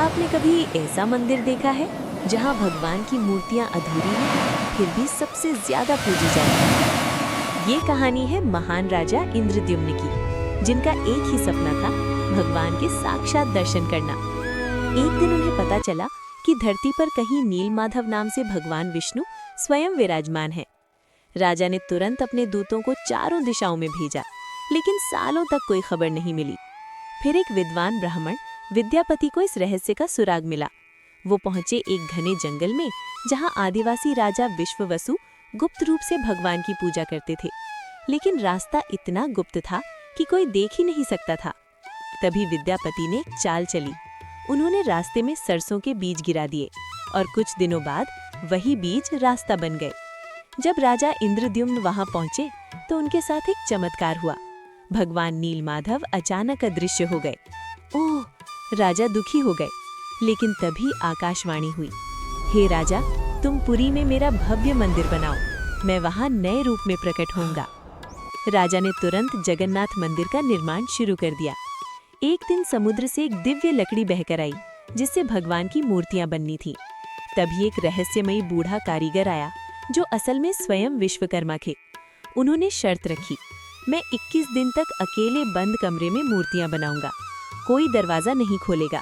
आपने कभी ऐसा मंदिर देखा है जहां भगवान की मूर्तियां अधूरी हैं फिर भी सबसे ज्यादा पूजी जाती है? ये कहानी है महान राजा इंद्रद्युम्न की, जिनका एक ही सपना था, भगवान के साक्षात दर्शन करना। एक दिन उन्हें पता चला कि धरती पर कहीं नीलमाधव नाम से भगवान विष्णु स्वयं विराजमान है। राजा ने तुरंत अपने दूतों को चारों दिशाओं में भेजा, लेकिन सालों तक कोई खबर नहीं मिली। फिर एक विद्वान ब्राह्मण विद्यापति को इस रहस्य का सुराग मिला। वो पहुंचे एक घने जंगल में, जहां आदिवासी राजा विश्ववसु गुप्त रूप से भगवान की पूजा करते थे। लेकिन रास्ता इतना गुप्त था कि कोई देख ही नहीं सकता था। तभी विद्यापति ने एक चाल चली। उन्होंने रास्ते में सरसों के बीज गिरा दिए और कुछ दिनों बाद वही बीज रास्ता बन गए। जब राजा इंद्रद्युम्न वहां पहुंचे तो उनके साथ एक चमत्कार हुआ। भगवान नीलमाधव अचानक अदृश्य हो गए। ओह! राजा दुखी हो गए, लेकिन तभी आकाशवाणी हुई, हे राजा, तुम पुरी में मेरा भव्य मंदिर बनाओ, मैं वहां नए रूप में प्रकट होऊंगा। राजा ने तुरंत जगन्नाथ मंदिर का निर्माण शुरू कर दिया। एक दिन समुद्र से एक दिव्य लकड़ी बहकर आई, जिससे भगवान की मूर्तियां बननी थी। तभी एक रहस्यमयी बूढ़ा कारीगर आया, जो असल में स्वयं विश्वकर्मा थे। उन्होंने शर्त रखी, मैं 21 दिन तक अकेले बंद कमरे में मूर्तियां बनाऊंगा, कोई दरवाजा नहीं खोलेगा।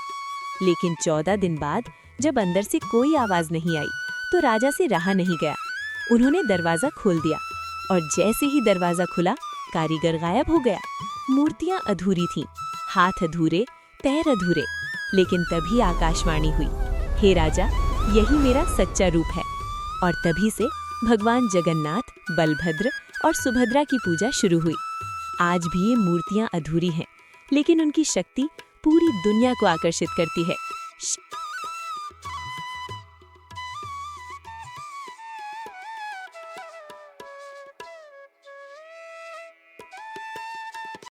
लेकिन 14 दिन बाद जब अंदर से कोई आवाज नहीं आई तो राजा से रहा नहीं गया। उन्होंने दरवाजा खोल दिया और जैसे ही दरवाजा खुला, कारीगर गायब हो गया। मूर्तियां अधूरी थीं, हाथ अधूरे, पैर अधूरे। लेकिन तभी आकाशवाणी हुई, हे राजा, यही मेरा सच्चा रूप है। और तभी से भगवान जगन्नाथ, बलभद्र और सुभद्रा की पूजा शुरू हुई। आज भी ये मूर्तियां अधूरी हैं, लेकिन उनकी शक्ति पूरी दुनिया को आकर्षित करती है।